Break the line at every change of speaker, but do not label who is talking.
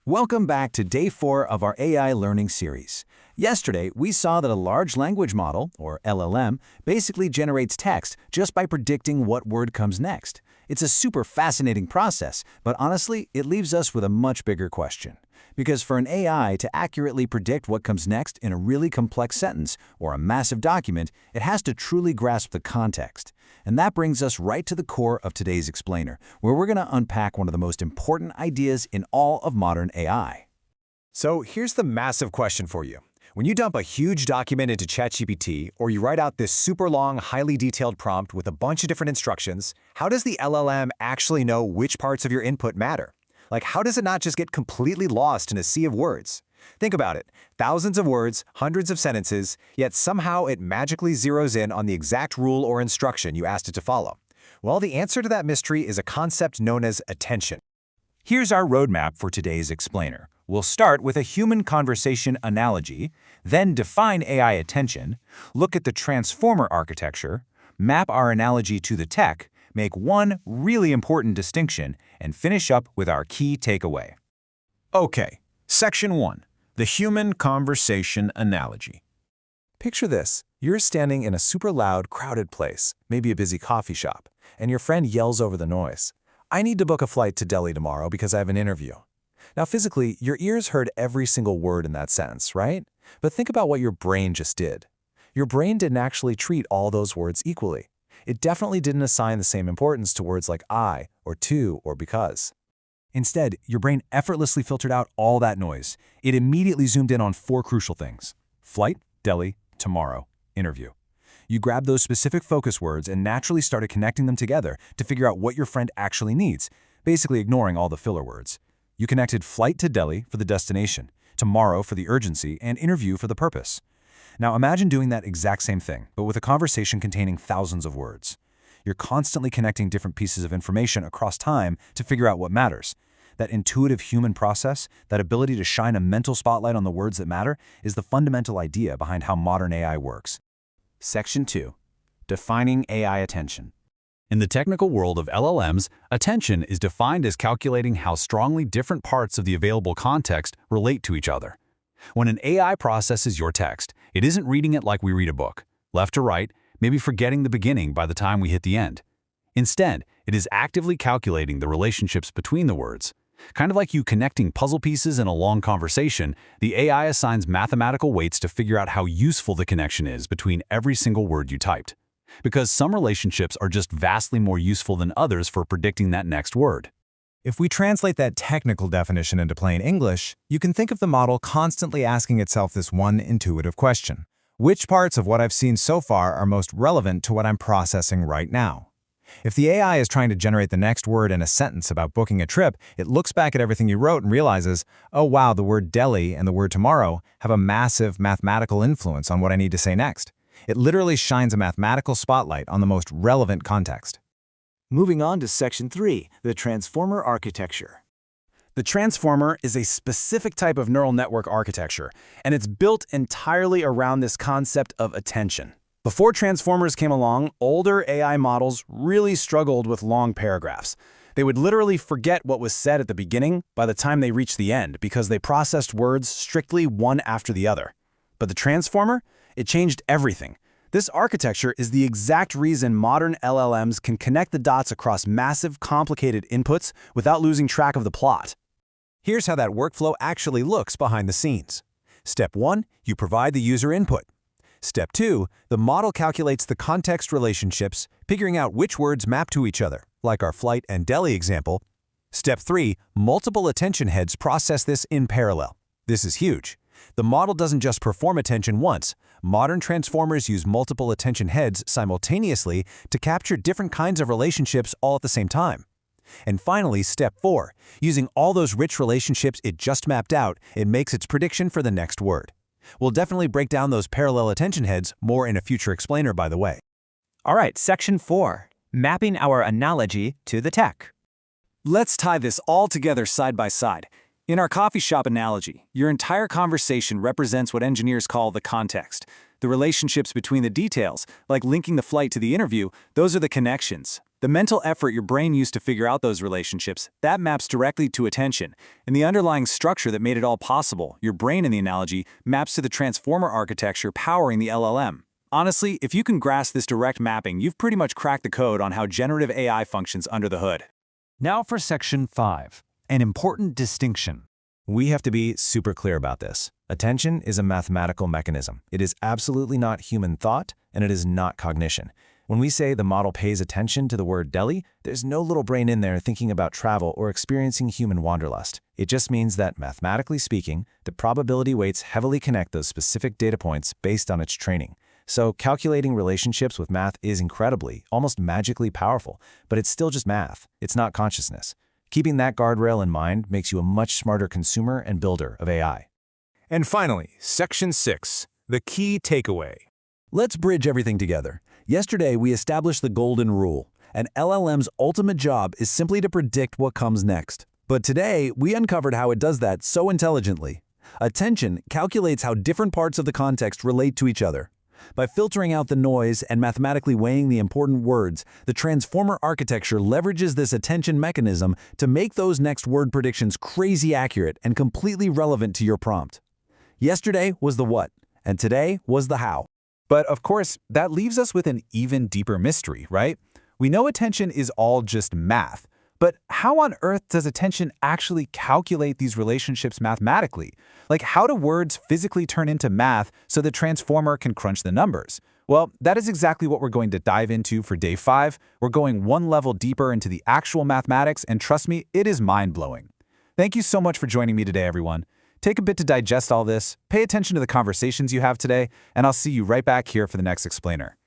Welcome back to Day 4 of our AI learning series. Yesterday, we saw that a large language model, or LLM, basically generates text just by predicting what word comes next. It's a super fascinating process, but honestly, it leaves us with a much bigger question. Because for an AI to accurately predict what comes next in a really complex sentence or a massive document, it has to truly grasp the context. And that brings us right to the core of today's explainer, where we're going to unpack one of the most important ideas in all of modern AI.
So here's the massive question for you. When you dump a huge document into ChatGPT, or you write out this super long, highly detailed prompt with a bunch of different instructions, how does the LLM actually know which parts of your input matter? Like, how does it not just get completely lost in a sea of words? Think about it. Thousands of words, hundreds of sentences, yet somehow it magically zeroes in on the exact rule or instruction you asked it to follow. Well, the answer to that mystery is a concept known as attention.
Here's our roadmap for today's explainer. We'll start with a human conversation analogy, then define AI attention, look at the transformer architecture, map our analogy to the tech, make one really important distinction, and finish up with our key takeaway.
Okay, Section 1. The Human Conversation Analogy.
Picture this. You're standing in a super loud, crowded place, maybe a busy coffee shop, and your friend yells over the noise. "I need to book a flight to Delhi tomorrow because I have an interview." Now, physically, your ears heard every single word in that sentence, right? But think about what your brain just did. Your brain didn't actually treat all those words equally. It definitely didn't assign the same importance to words like I, or to, or because. Instead, your brain effortlessly filtered out all that noise. It immediately zoomed in on 4 crucial things: flight, Delhi, tomorrow, interview. You grabbed those specific focus words and naturally started connecting them together to figure out what your friend actually needs, basically ignoring all the filler words. You connected flight to Delhi for the destination, tomorrow for the urgency, and interview for the purpose. Now imagine doing that exact same thing, but with a conversation containing thousands of words. You're constantly connecting different pieces of information across time to figure out what matters. That intuitive human process, that ability to shine a mental spotlight on the words that matter, is the fundamental idea behind how modern AI works.
Section 2. Defining AI attention. In the technical world of LLMs, attention is defined as calculating how strongly different parts of the available context relate to each other. When an AI processes your text, it isn't reading it like we read a book, left to right, maybe forgetting the beginning by the time we hit the end. Instead, it is actively calculating the relationships between the words. Kind of like you connecting puzzle pieces in a long conversation, the AI assigns mathematical weights to figure out how useful the connection is between every single word you typed. Because some relationships are just vastly more useful than others for predicting that next word.
If we translate that technical definition into plain English, you can think of the model constantly asking itself this one intuitive question: which parts of what I've seen so far are most relevant to what I'm processing right now? If the AI is trying to generate the next word in a sentence about booking a trip, it looks back at everything you wrote and realizes, oh wow, the word Delhi and the word tomorrow have a massive mathematical influence on what I need to say next. It literally shines a mathematical spotlight on the most relevant context.
Moving on to Section 3, the Transformer Architecture.
The transformer is a specific type of neural network architecture, and it's built entirely around this concept of attention. Before transformers came along, older AI models really struggled with long paragraphs. They would literally forget what was said at the beginning by the time they reached the end because they processed words strictly one after the other. But the transformer? It changed everything. This architecture is the exact reason modern LLMs can connect the dots across massive, complicated inputs without losing track of the plot.
Here's how that workflow actually looks behind the scenes. Step 1, you provide the user input. Step 2, the model calculates the context relationships, figuring out which words map to each other, like our flight and Delhi example. Step 3, multiple attention heads process this in parallel. This is huge. The model doesn't just perform attention once. Modern transformers use multiple attention heads simultaneously to capture different kinds of relationships all at the same time. And finally, step 4, using all those rich relationships it just mapped out, it makes its prediction for the next word. We'll definitely break down those parallel attention heads more in a future explainer, by the way.
All right, Section 4, mapping our analogy to the tech. Let's tie this all together side by side. In our coffee shop analogy, your entire conversation represents what engineers call the context. The relationships between the details, like linking the flight to the interview, those are the connections. The mental effort your brain used to figure out those relationships, that maps directly to attention. And the underlying structure that made it all possible, your brain in the analogy, maps to the transformer architecture powering the LLM. Honestly, if you can grasp this direct mapping, you've pretty much cracked the code on how generative AI functions under the hood.
Now for Section 5, an important distinction.
We have to be super clear about this. Attention is a mathematical mechanism. It is absolutely not human thought, and it is not cognition. When we say the model pays attention to the word Delhi, there's no little brain in there thinking about travel or experiencing human wanderlust. It just means that, mathematically speaking, the probability weights heavily connect those specific data points based on its training. So calculating relationships with math is incredibly, almost magically powerful, but it's still just math. It's not consciousness. Keeping that guardrail in mind makes you a much smarter consumer and builder of AI.
And finally, Section 6, the key takeaway.
Let's bridge everything together. Yesterday, we established the golden rule. An LLM's ultimate job is simply to predict what comes next. But today, we uncovered how it does that so intelligently. Attention calculates how different parts of the context relate to each other. By filtering out the noise and mathematically weighing the important words, the transformer architecture leverages this attention mechanism to make those next word predictions crazy accurate and completely relevant to your prompt. Yesterday was the what, and today was the how.
But of course, that leaves us with an even deeper mystery, right? We know attention is all just math, but how on earth does attention actually calculate these relationships mathematically? Like, how do words physically turn into math so the transformer can crunch the numbers? Well, that is exactly what we're going to dive into for Day 5. We're going one level deeper into the actual mathematics, and trust me, it is mind-blowing. Thank you so much for joining me today, everyone. Take a bit to digest all this, pay attention to the conversations you have today, and I'll see you right back here for the next explainer.